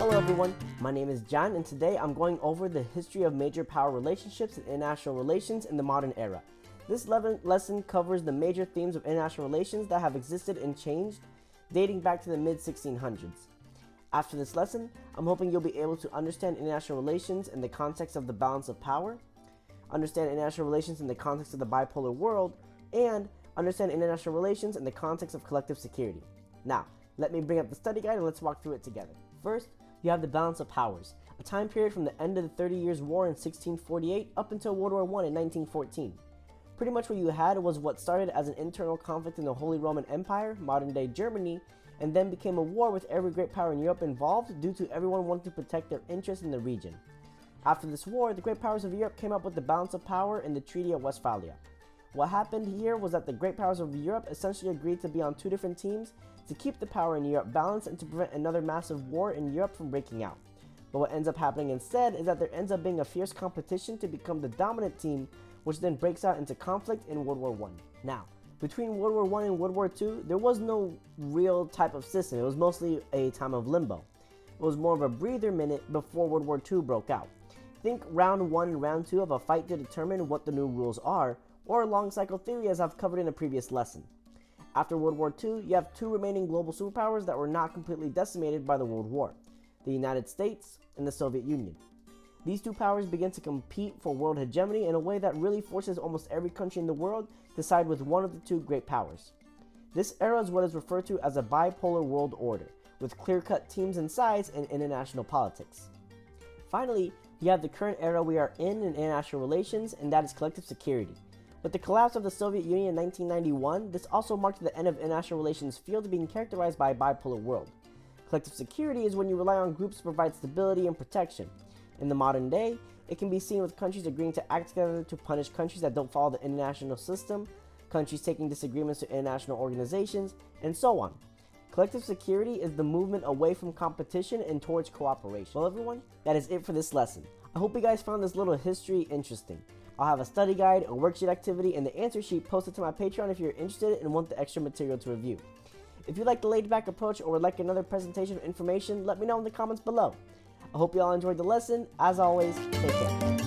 Hello everyone, my name is John and today I'm going over the history of major power relationships and international relations in the modern era. This lesson covers the major themes of international relations that have existed and changed dating back to the mid-1600s. After this lesson, I'm hoping you'll be able to understand international relations in the context of the balance of power, understand international relations in the context of the bipolar world, and understand international relations in the context of collective security. Now, let me bring up the study guide and let's walk through it together. First, you have the balance of powers, a time period from the end of the 30 Years' War in 1648 up until World War I in 1914. Pretty much what you had was what started as an internal conflict in the Holy Roman Empire, modern-day Germany, and then became a war with every great power in Europe involved due to everyone wanting to protect their interests in the region. After this war, the great powers of Europe came up with the balance of power in the Treaty of Westphalia. What happened here was that the great powers of Europe essentially agreed to be on two different teams to keep the power in Europe balanced and to prevent another massive war in Europe from breaking out. But what ends up happening instead is that there ends up being a fierce competition to become the dominant team, which then breaks out into conflict in World War I. Now, between World War I and World War II, there was no real type of system. It was mostly a time of limbo. It was more of a breather minute before World War II broke out. Think round 1 and round 2 of a fight to determine what the new rules are, or long cycle theory as I've covered in a previous lesson. After World War II, you have two remaining global superpowers that were not completely decimated by the World War, the United States and the Soviet Union. These two powers begin to compete for world hegemony in a way that really forces almost every country in the world to side with one of the two great powers. This era is what is referred to as a bipolar world order, with clear-cut teams and sides in international politics. Finally, you have the current era we are in international relations, and that is collective security. With the collapse of the Soviet Union in 1991, this also marked the end of international relations field being characterized by a bipolar world. Collective security is when you rely on groups to provide stability and protection. In the modern day, it can be seen with countries agreeing to act together to punish countries that don't follow the international system, countries taking disagreements to international organizations, and so on. Collective security is the movement away from competition and towards cooperation. Well everyone, that is it for this lesson. I hope you guys found this little history interesting. I'll have a study guide, a worksheet activity, and the answer sheet posted to my Patreon if you're interested and want the extra material to review. If you like the laid-back approach or would like another presentation of information, let me know in the comments below. I hope you all enjoyed the lesson. As always, take care.